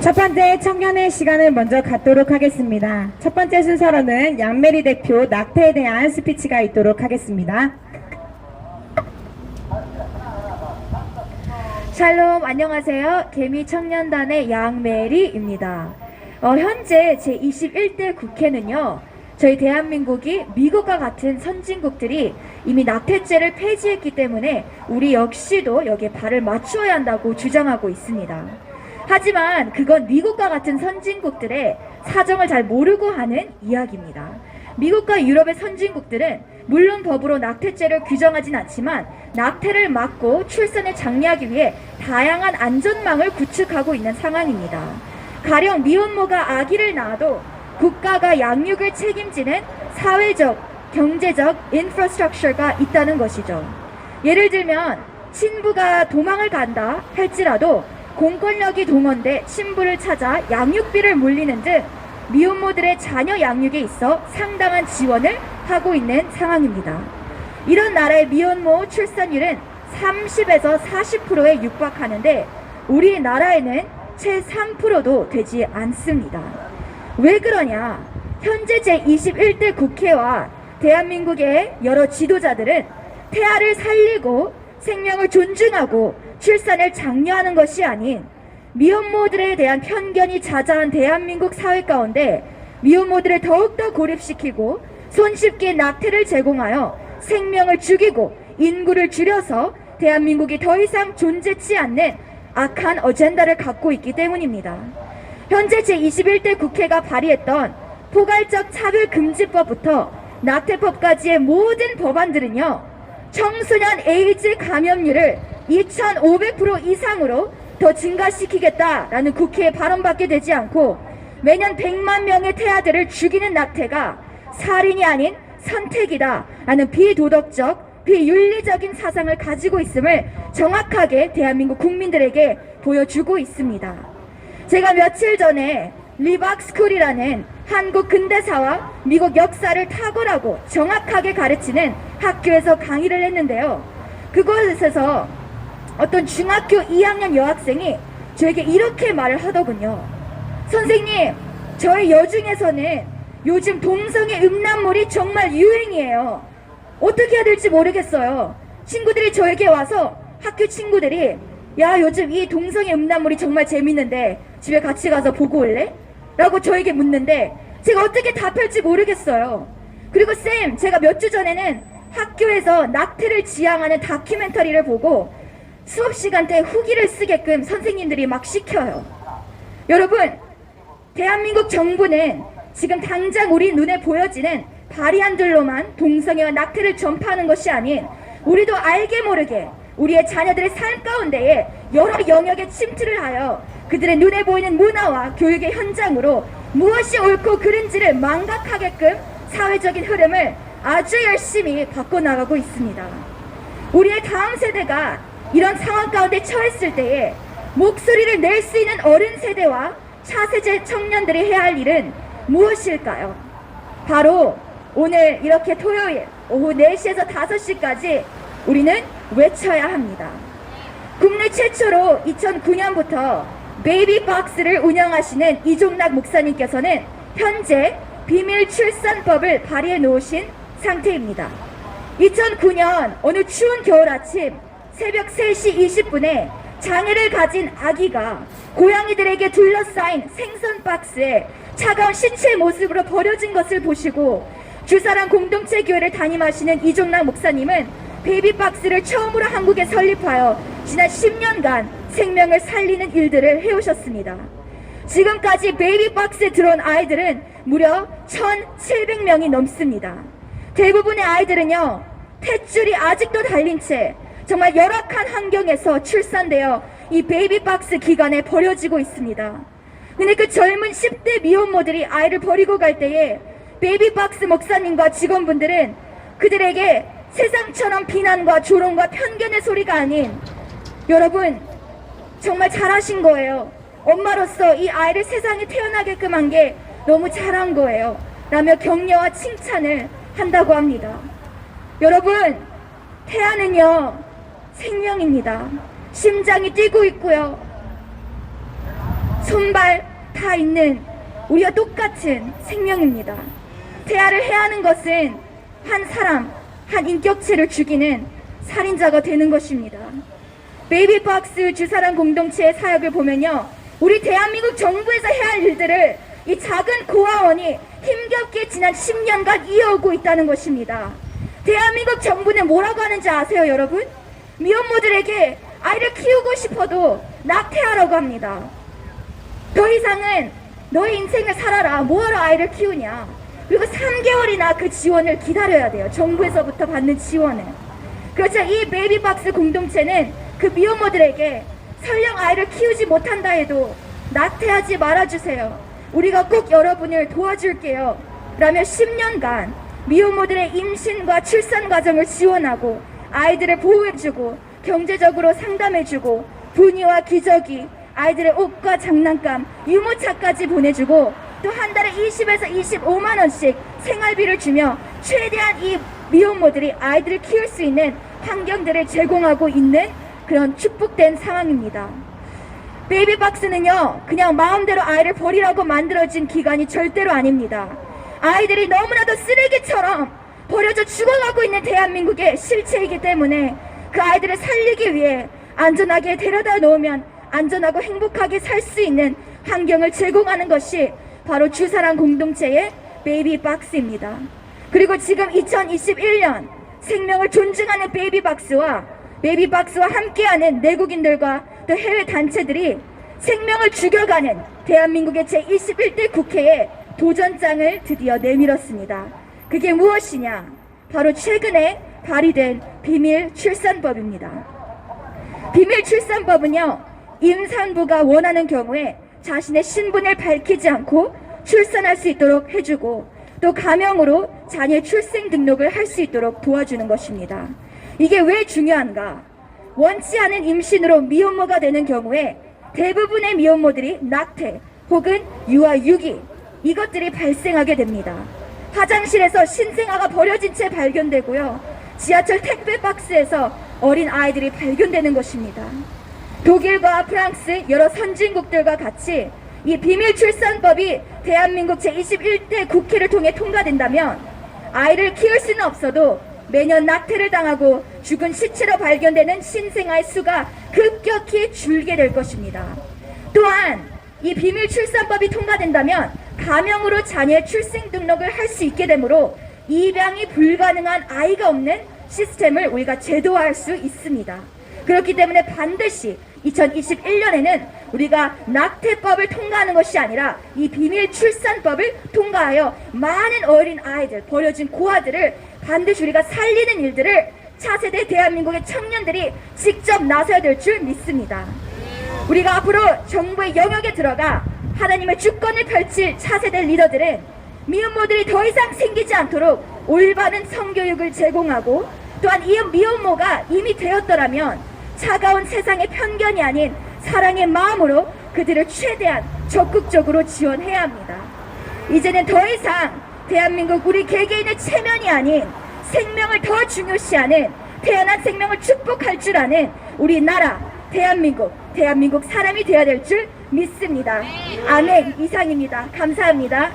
첫 번째 청년의 시간을 먼저 갖도록 하겠습니다. 첫 번째 순서로는 양메리 대표 낙태에 대한 스피치가 있도록 하겠습니다. 샬롬, 안녕하세요. 개미 청년단의 양메리입니다. 현재 제21대 국회는요, 저희 대한민국이 미국과 같은 선진국들이 이미 낙태죄를 폐지했기 때문에 우리 역시도 여기에 발을 맞추어야 한다고 주장하고 있습니다. 하지만 그건 미국과 같은 선진국들의 사정을 잘 모르고 하는 이야기입니다. 미국과 유럽의 선진국들은 물론 법으로 낙태죄를 규정하진 않지만 낙태를 막고 출산을 장려하기 위해 다양한 안전망을 구축하고 있는 상황입니다. 가령 미혼모가 아기를 낳아도 국가가 양육을 책임지는 사회적, 경제적 인프라스트럭처가 있다는 것이죠. 예를 들면 신부가 도망을 간다 할지라도 공권력이 동원돼 신부를 찾아 양육비를 물리는 등 미혼모들의 자녀 양육에 있어 상당한 지원을 하고 있는 상황입니다. 이런 나라의 미혼모 출산율은 30에서 40%에 육박하는데 우리나라에는 채 3%도 되지 않습니다. 왜 그러냐? 현재 제21대 국회와 대한민국의 여러 지도자들은 태아를 살리고 생명을 존중하고 출산을 장려하는 것이 아닌 미혼모들에 대한 편견이 자자한 대한민국 사회 가운데 미혼모들을 더욱더 고립시키고 손쉽게 낙태를 제공하여 생명을 죽이고 인구를 줄여서 대한민국이 더 이상 존재치 않는 악한 어젠다를 갖고 있기 때문입니다. 현재 제21대 국회가 발의했던 포괄적 차별금지법부터 낙태법까지의 모든 법안들은요, 청소년 에이즈 감염률을 2500% 이상으로 더 증가시키겠다라는 국회의 발언밖에 되지 않고 매년 100만 명의 태아들을 죽이는 낙태가 살인이 아닌 선택이다 라는 비도덕적, 비윤리적인 사상을 가지고 있음을 정확하게 대한민국 국민들에게 보여주고 있습니다. 제가 며칠 전에 리박스쿨이라는 한국 근대사와 미국 역사를 탁월하고 정확하게 가르치는 학교에서 강의를 했는데요. 그곳에서 어떤 중학교 2학년 여학생이 저에게 이렇게 말을 하더군요. 선생님, 저희 여중에서는 요즘 동성애 음란물이 정말 유행이에요. 어떻게 해야 될지 모르겠어요. 친구들이 저에게 와서 학교 친구들이 야, 요즘 이 동성애 음란물이 정말 재밌는데 집에 같이 가서 보고 올래? 라고 저에게 묻는데 제가 어떻게 답할지 모르겠어요. 그리고 쌤, 제가 몇 주 전에는 학교에서 낙태를 지향하는 다큐멘터리를 보고 수업 시간 때 후기를 쓰게끔 선생님들이 막 시켜요. 여러분, 대한민국 정부는 지금 당장 우리 눈에 보여지는 발의안들로만 동성애와 낙태를 전파하는 것이 아닌 우리도 알게 모르게 우리의 자녀들의 삶 가운데에 여러 영역에 침투를 하여 그들의 눈에 보이는 문화와 교육의 현장으로 무엇이 옳고 그른지를 망각하게끔 사회적인 흐름을 아주 열심히 바꿔나가고 있습니다. 우리의 다음 세대가 이런 상황 가운데 처했을 때에 목소리를 낼 수 있는 어른 세대와 차세대 청년들이 해야 할 일은 무엇일까요? 바로 오늘 이렇게 토요일 오후 4시에서 5시까지 우리는 외쳐야 합니다. 국내 최초로 2009년부터 베이비박스를 운영하시는 이종락 목사님께서는 현재 비밀 출산법을 발의해 놓으신 상태입니다. 2009년 어느 추운 겨울 아침 새벽 3시 20분에 장애를 가진 아기가 고양이들에게 둘러싸인 생선 박스에 차가운 시체 모습으로 버려진 것을 보시고 주사랑 공동체 교회를 담임하시는 이종락 목사님은 베이비박스를 처음으로 한국에 설립하여 지난 10년간 생명을 살리는 일들을 해오셨습니다. 지금까지 베이비박스에 들어온 아이들은 무려 1,700명이 넘습니다. 대부분의 아이들은요, 탯줄이 아직도 달린 채 정말 열악한 환경에서 출산되어 이 베이비박스 기관에 버려지고 있습니다. 근데 그 젊은 10대 미혼모들이 아이를 버리고 갈 때에 베이비박스 목사님과 직원분들은 그들에게 세상처럼 비난과 조롱과 편견의 소리가 아닌 여러분 정말 잘하신 거예요. 엄마로서 이 아이를 세상에 태어나게끔 한 게 너무 잘한 거예요. 라며 격려와 칭찬을 한다고 합니다. 여러분, 태아는요, 생명입니다. 심장이 뛰고 있고요. 손발, 다 있는 우리와 똑같은 생명입니다. 태아를 해하는 것은 한 사람, 한 인격체를 죽이는 살인자가 되는 것입니다. 베이비박스 주사랑 공동체의 사역을 보면요, 우리 대한민국 정부에서 해야 할 일들을 이 작은 고아원이 힘겹게 지난 10년간 이어오고 있다는 것입니다. 대한민국 정부는 뭐라고 하는지 아세요, 여러분? 미혼모들에게 아이를 키우고 싶어도 낙태하라고 합니다. 더 이상은 너의 인생을 살아라, 뭐하러 아이를 키우냐. 그리고 3개월이나 그 지원을 기다려야 돼요. 정부에서부터 받는 지원을. 그렇죠. 이 베이비박스 공동체는 그 미혼모들에게 설령 아이를 키우지 못한다 해도 낙태하지 말아주세요. 우리가 꼭 여러분을 도와줄게요. 라며 10년간 미혼모들의 임신과 출산 과정을 지원하고 아이들을 보호해주고 경제적으로 상담해주고 분유와 기저귀, 아이들의 옷과 장난감, 유모차까지 보내주고 또 한 달에 20에서 25만 원씩 생활비를 주며 최대한 이 미혼모들이 아이들을 키울 수 있는 환경들을 제공하고 있는 그런 축복된 상황입니다. 베이비박스는요, 그냥 마음대로 아이를 버리라고 만들어진 기관이 절대로 아닙니다. 아이들이 너무나도 쓰레기처럼 버려져 죽어가고 있는 대한민국의 실체이기 때문에 그 아이들을 살리기 위해 안전하게 데려다 놓으면 안전하고 행복하게 살 수 있는 환경을 제공하는 것이 바로 주사랑 공동체의 베이비박스입니다. 그리고 지금 2021년 생명을 존중하는 베이비박스와 함께하는 내국인들과 또 해외 단체들이 생명을 죽여가는 대한민국의 제21대 국회에 도전장을 드디어 내밀었습니다. 그게 무엇이냐? 바로 최근에 발의된 비밀출산법입니다. 비밀출산법은요, 임산부가 원하는 경우에 자신의 신분을 밝히지 않고 출산할 수 있도록 해주고 또 가명으로 자녀의 출생 등록을 할 수 있도록 도와주는 것입니다. 이게 왜 중요한가? 원치 않은 임신으로 미혼모가 되는 경우에 대부분의 미혼모들이 낙태 혹은 유아 유기 이것들이 발생하게 됩니다. 화장실에서 신생아가 버려진 채 발견되고요. 지하철 택배 박스에서 어린 아이들이 발견되는 것입니다. 독일과 프랑스 여러 선진국들과 같이 이 비밀출산법이 대한민국 제21대 국회를 통해 통과된다면 아이를 키울 수는 없어도 매년 낙태를 당하고 죽은 시체로 발견되는 신생아의 수가 급격히 줄게 될 것입니다. 또한 이 비밀출산법이 통과된다면 가명으로 자녀의 출생 등록을 할 수 있게 되므로 입양이 불가능한 아이가 없는 시스템을 우리가 제도화할 수 있습니다. 그렇기 때문에 반드시 2021년에는 우리가 낙태법을 통과하는 것이 아니라 이 비밀출산법을 통과하여 많은 어린 아이들, 버려진 고아들을 반드시 우리가 살리는 일들을 차세대 대한민국의 청년들이 직접 나서야 될 줄 믿습니다. 우리가 앞으로 정부의 영역에 들어가 하나님의 주권을 펼칠 차세대 리더들은 미혼모들이 더 이상 생기지 않도록 올바른 성교육을 제공하고 또한 이 미혼모가 이미 되었더라면 차가운 세상의 편견이 아닌 사랑의 마음으로 그들을 최대한 적극적으로 지원해야 합니다. 이제는 더 이상 대한민국 우리 개개인의 체면이 아닌 생명을 더 중요시하는 태어난 생명을 축복할 줄 아는 우리나라 대한민국 사람이 되어야 될 줄 믿습니다. 아멘. 이상입니다. 감사합니다.